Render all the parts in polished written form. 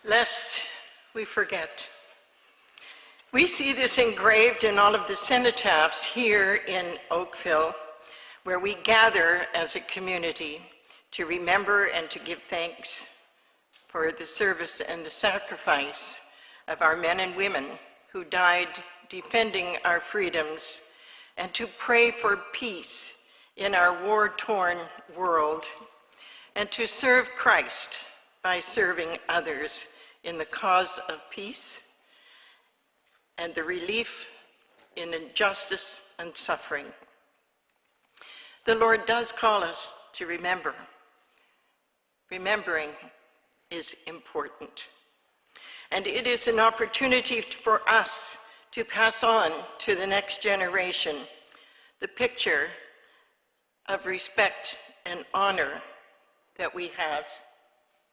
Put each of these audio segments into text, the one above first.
lest we forget. We see this engraved in all of the cenotaphs here in Oakville, where we gather as a community to remember and to give thanks for the service and the sacrifice of our men and women who died defending our freedoms, and to pray for peace in our war-torn world, and to serve Christ by serving others in the cause of peace and the relief in injustice and suffering. The Lord does call us to remember. Remembering is important. And it is an opportunity for us to pass on to the next generation the picture of respect and honor that we have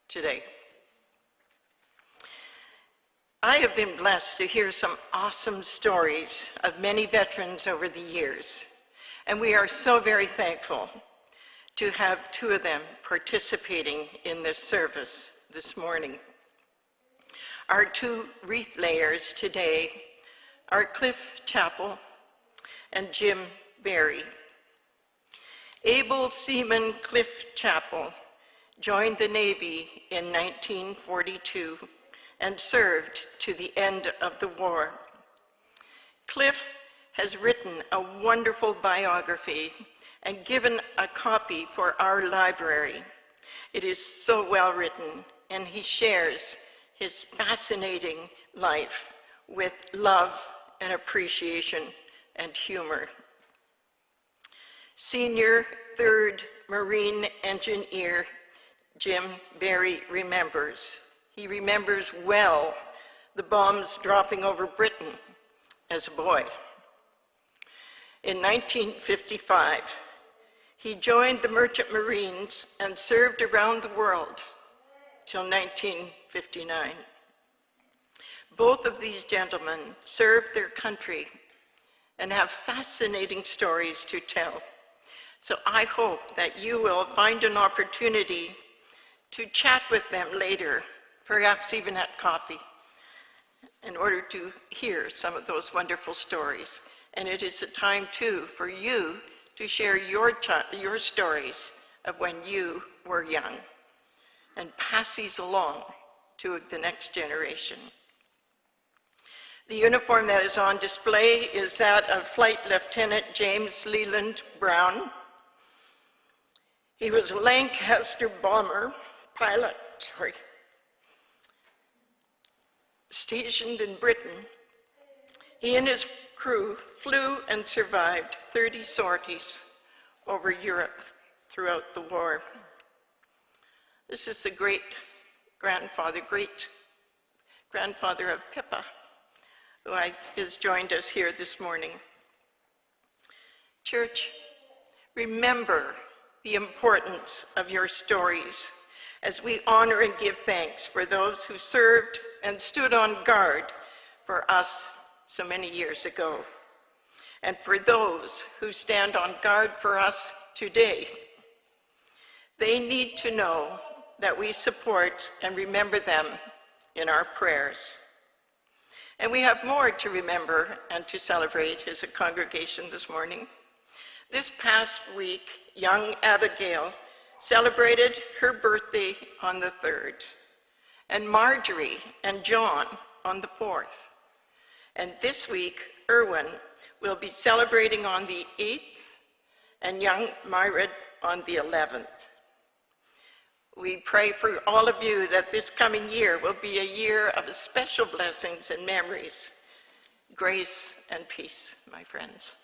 today. I have been blessed to hear some awesome stories of many veterans over the years, and we are so very thankful to have two of them participating in this service this morning. Our two wreath layers today are Cliff Chappell and Jim Barry. Able Seaman Cliff Chappell joined the Navy in 1942 and served to the end of the war. Cliff has written a wonderful biography and given a copy for our library. It is so well written, and he shares his fascinating life with love and appreciation and humor. Senior 3rd Marine Engineer Jim Barry remembers. He remembers well the bombs dropping over Britain as a boy. In 1955, he joined the Merchant Marines and served around the world till 1959. Both of these gentlemen served their country and have fascinating stories to tell. So I hope that you will find an opportunity to chat with them later, perhaps even at coffee, in order to hear some of those wonderful stories. And it is a time, too, for you to share your stories of when you were young and pass these along to the next generation. The uniform that is on display is that of Flight Lieutenant James Leland Brown. He was a Lancaster bomber pilot, stationed in Britain. He and his crew flew and survived 30 sorties over Europe throughout the war. This is the great-grandfather of Pippa, who has joined us here this morning. Church, remember the importance of your stories as we honor and give thanks for those who served and stood on guard for us so many years ago, and for those who stand on guard for us today. They need to know that we support and remember them in our prayers. And we have more to remember and to celebrate as a congregation this morning. This past week, young Abigail celebrated her birthday on the 3rd, and Marjorie and John on the 4th. And this week, Erwin will be celebrating on the 8th, and young Myra on the 11th. We pray for all of you that this coming year will be a year of special blessings and memories, grace and peace, my friends.